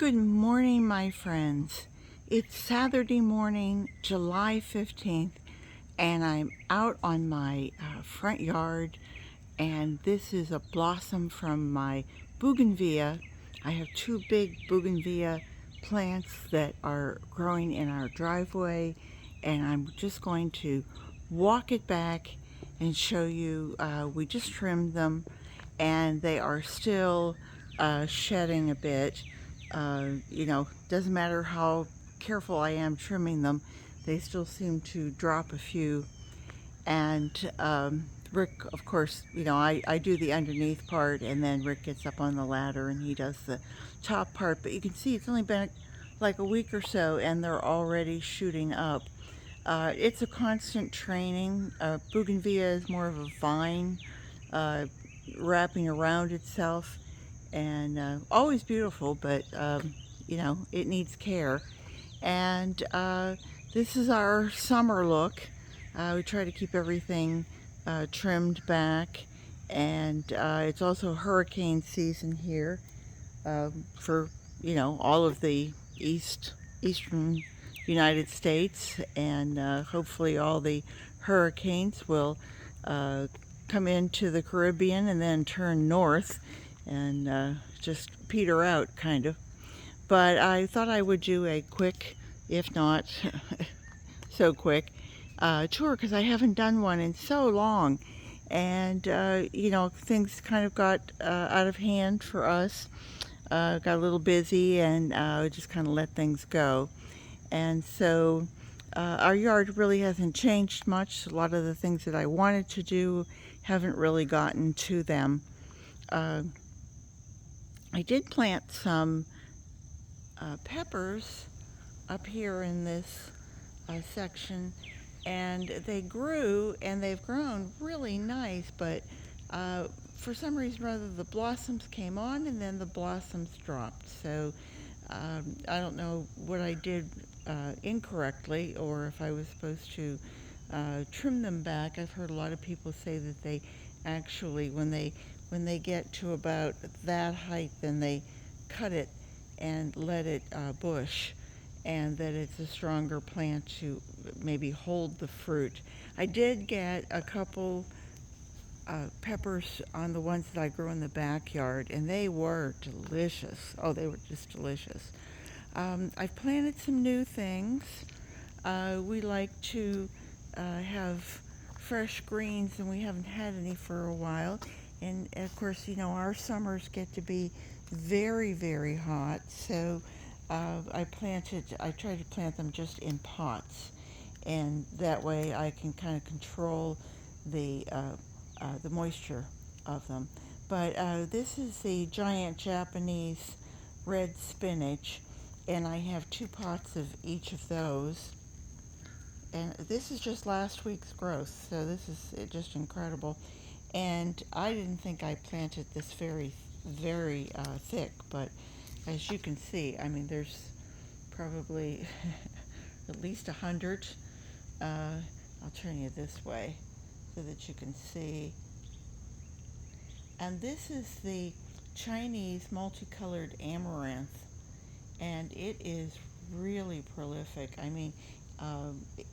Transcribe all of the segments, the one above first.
Good morning, my friends. It's Saturday morning, July 15th, and I'm out on my front yard, and this is a blossom from my bougainvillea. I have two big bougainvillea plants that are growing in our driveway, and I'm just going to walk it back and show you. We just trimmed them, and they are still shedding a bit. Doesn't matter how careful I am trimming them, they still seem to drop a few. And Rick, of course, I do the underneath part, and then Rick gets up on the ladder and he does the top part. But you can see it's only been like a week or so, and they're already shooting up. It's a constant training. Bougainvillea is more of a vine uh, wrapping around itself, and always beautiful, but it needs care. And this is our summer look. We try to keep everything trimmed back, and it's also hurricane season here for all of the eastern United States, and hopefully all the hurricanes will uh, come into the Caribbean and then turn north and just peter out, kind of. But I thought I would do a quick, if not so quick, tour, because I haven't done one in so long. And, things kind of got out of hand for us, got a little busy, and just kind of let things go. And so our yard really hasn't changed much. A lot of the things that I wanted to do haven't really gotten to them. Uh, I did plant some peppers up here in this section, and they grew, and they've grown really nice, but for some reason or other the blossoms came on and then the blossoms dropped. So I don't know what I did incorrectly, or if I was supposed to trim them back. I've heard a lot of people say that they actually, when they get to about that height, then they cut it and let it bush, and that it's a stronger plant to maybe hold the fruit. I did get a couple peppers on the ones that I grew in the backyard, and they were delicious. Oh, they were just delicious. I've planted some new things. We like to have fresh greens, and we haven't had any for a while. And of course, our summers get to be very, very hot. So I try to plant them just in pots. And that way I can kind of control the moisture of them. But this is the giant Japanese red spinach, and I have 2 pots of each of those. And this is just last week's growth, so this is just incredible. And I didn't think I planted this very, very thick, but as you can see, I mean, there's probably at least 100. I'll turn you this way so that you can see. And this is the Chinese multicolored amaranth, and it is really prolific. I mean,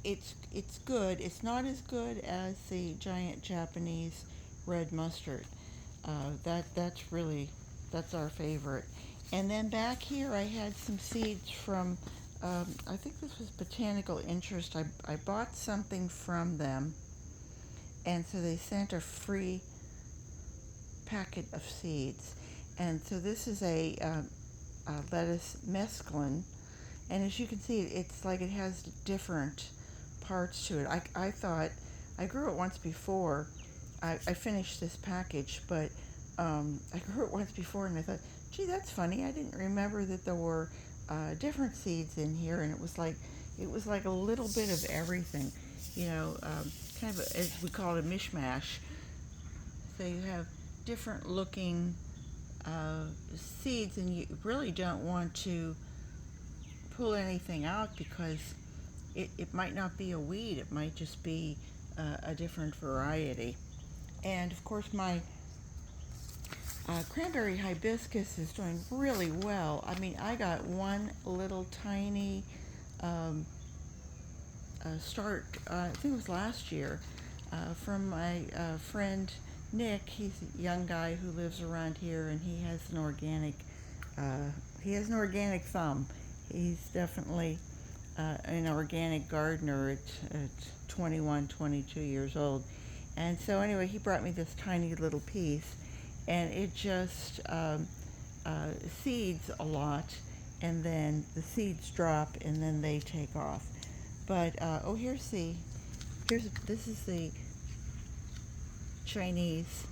it's good. It's not as good as the giant Japanese red mustard. That's our favorite. And then back here, I had some seeds from. I think this was Botanical Interest. I bought something from them, and so they sent a free packet of seeds. And so this is a lettuce mesclun, and as you can see, it's like it has different parts to it. I thought, I grew it once before. I finished this package, but I grew it once before, and I thought, gee, that's funny. I didn't remember that there were different seeds in here, and it was like a little bit of everything, kind of as we call it, a mishmash. So you have different looking seeds, and you really don't want to pull anything out because it might not be a weed. It might just be a different variety. And of course, my Cranberry hibiscus is doing really well. I mean, I got one little tiny um, start, I think it was last year, from my friend Nick. He's a young guy who lives around here, and uh, he has an organic thumb. He's definitely an organic gardener at 21, 22 years old. And so anyway, he brought me this tiny little piece, and it just seeds a lot, and then the seeds drop, and then they take off. But oh, this is the Chinese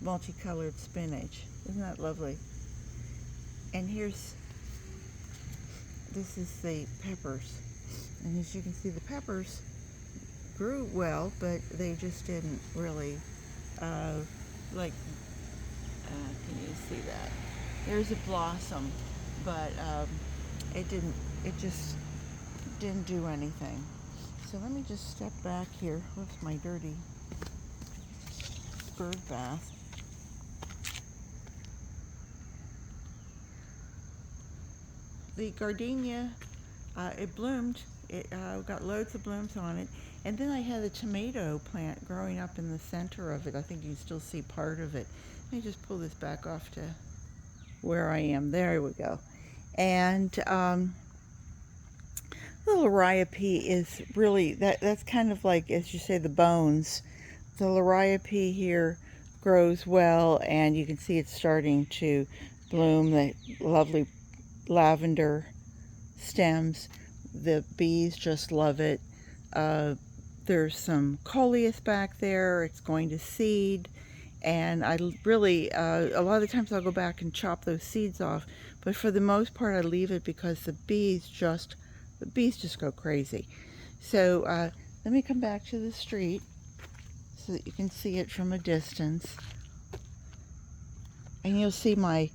multicolored spinach. Isn't that lovely? And this is the peppers. And as you can see, the peppers grew well, but they just didn't really like. Can you see that? There's a blossom, but it just didn't do anything. So let me just step back here. Whoops, my dirty bird bath. The gardenia, it bloomed. It got loads of blooms on it. And then I had a tomato plant growing up in the center of it. I think you can still see part of it. Let me just pull this back off to where I am. There we go. And the liriope is really, that's kind of like, as you say, the bones. The liriope here grows well, and you can see it's starting to bloom, the lovely lavender stems. The bees just love it. There's some coleus back there. It's going to seed, and I really, a lot of the times I'll go back and chop those seeds off, but for the most part I leave it because the bees just go crazy. So let me come back to the street so that you can see it from a distance, and you'll see my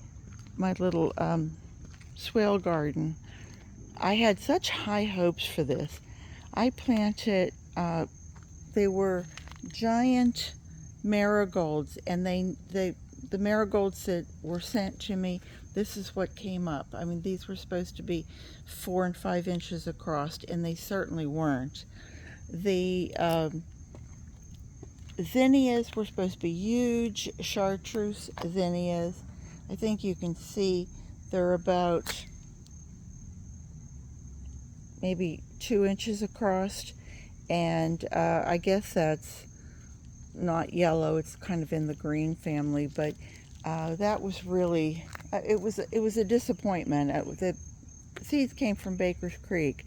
little swale garden. I had such high hopes for this. I planted, they were giant marigolds, and the marigolds that were sent to me, this is what came up. I mean, these were supposed to be 4 and 5 inches across, and they certainly weren't. The zinnias were supposed to be huge, chartreuse zinnias. I think you can see they're about maybe 2 inches across, and I guess that's not yellow, it's kind of in the green family, but that was really, it was a disappointment. The seeds came from Baker's Creek,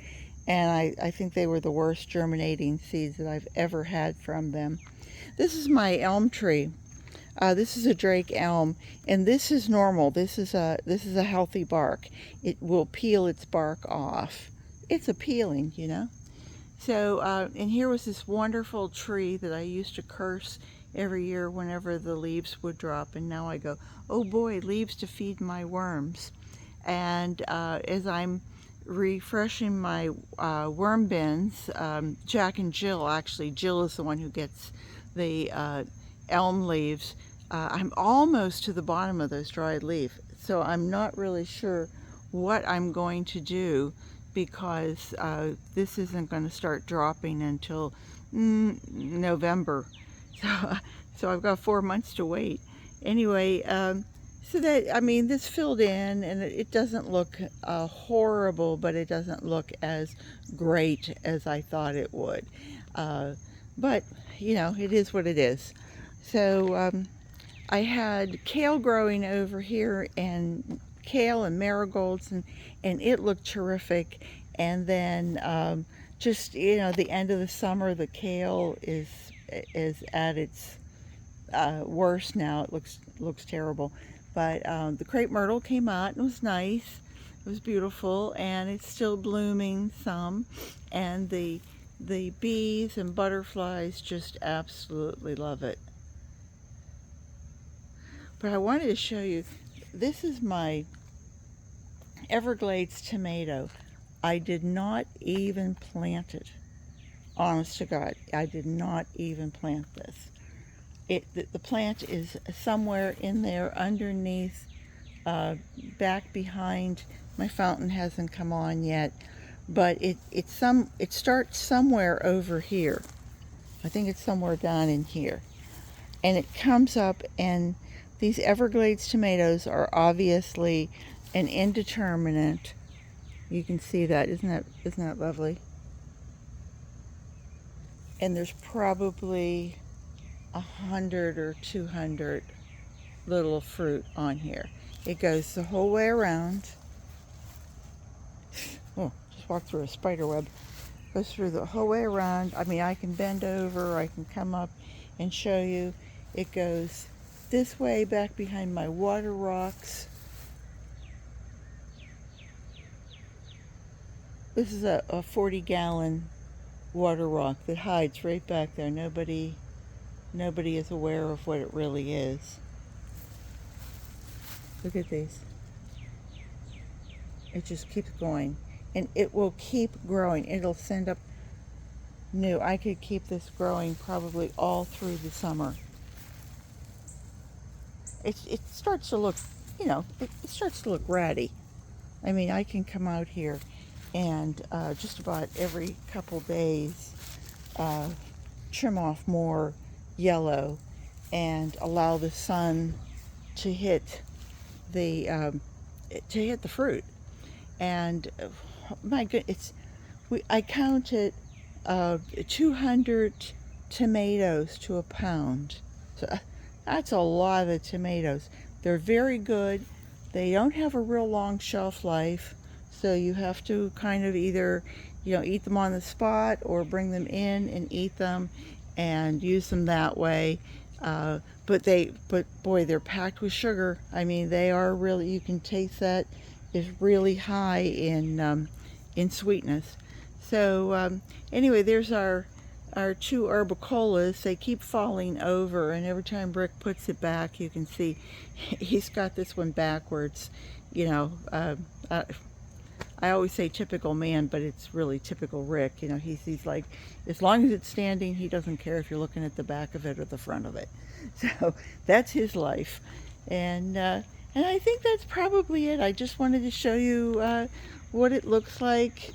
and I think they were the worst germinating seeds that I've ever had from them. This is my elm tree. This is a Drake elm, and this is normal. This is a healthy bark. It will peel its bark off. It's appealing, you know. So, and here was this wonderful tree that I used to curse every year whenever the leaves would drop, and now I go, oh boy, leaves to feed my worms. And as I'm refreshing my worm bins, Jack and Jill, actually, Jill is the one who gets the elm leaves. I'm almost to the bottom of those dried leaves, so I'm not really sure what I'm going to do, because this isn't going to start dropping until November. So I've got 4 months to wait. Anyway, so that, I mean, this filled in, and it doesn't look horrible, but it doesn't look as great as I thought it would. But, you know, it is what it is. So I had kale growing over here, and kale and marigolds, and it looked terrific. And then just, you know, the end of the summer, the kale is at its worst now. It looks terrible. But the crepe myrtle came out and was nice. It was beautiful, and it's still blooming some. And the bees and butterflies just absolutely love it. But I wanted to show you, this is my Everglades tomato. I did not even plant it. Honest to God, I did not even plant this. The plant is somewhere in there underneath, back behind. My fountain hasn't come on yet, but it starts somewhere over here. I think it's somewhere down in here, and it comes up, and these Everglades tomatoes are obviously an indeterminate. You can see that. Isn't that lovely? And there's probably 100 or 200 little fruit on here. It goes the whole way around. Oh, just walked through a spider web. Goes through the whole way around. I mean, I can bend over, I can come up and show you. It goes this way back behind my water rocks. This is a 40-gallon water rock that hides right back there. Nobody is aware of what it really is. Look at these. It just keeps going, and it will keep growing. It'll send up new. I could keep this growing probably all through the summer. It starts to look, it starts to look ratty. I mean, I can come out here and just about every couple days trim off more yellow and allow the sun to hit the fruit. And my goodness, I counted 200 tomatoes to a pound. So that's a lot of tomatoes. They're very good. They don't have a real long shelf life, so you have to kind of either, eat them on the spot or bring them in and eat them and use them that way. But boy, they're packed with sugar. I mean, they are really, you can taste that is really high in sweetness. So anyway, there's our two herbicolas. They keep falling over, and every time Rick puts it back, you can see he's got this one backwards. I always say typical man, but it's really typical Rick. He's like, as long as it's standing, he doesn't care if you're looking at the back of it or the front of it. So that's his life. And I think that's probably it. I just wanted to show you what it looks like.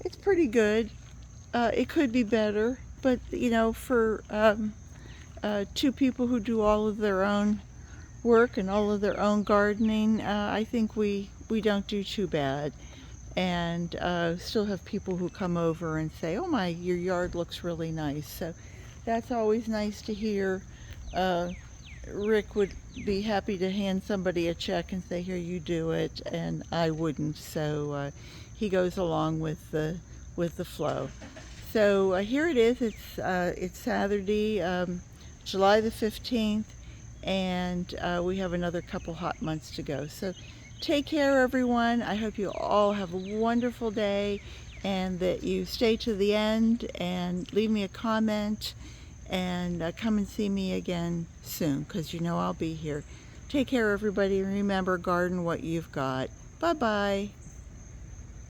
It's pretty good. It could be better, but for two people who do all of their own work and all of their own gardening, I think we don't do too bad. And still have people who come over and say, oh my, your yard looks really nice. So that's always nice to hear. Rick would be happy to hand somebody a check and say, here, you do it, and I wouldn't. So he goes along with the flow. So here it is. It's Saturday, July the 15th, and we have another couple hot months to go. So take care, everyone. I hope you all have a wonderful day, and that you stay to the end and leave me a comment, and come and see me again soon, because I'll be here. Take care, everybody. Remember, garden what you've got. Bye-bye.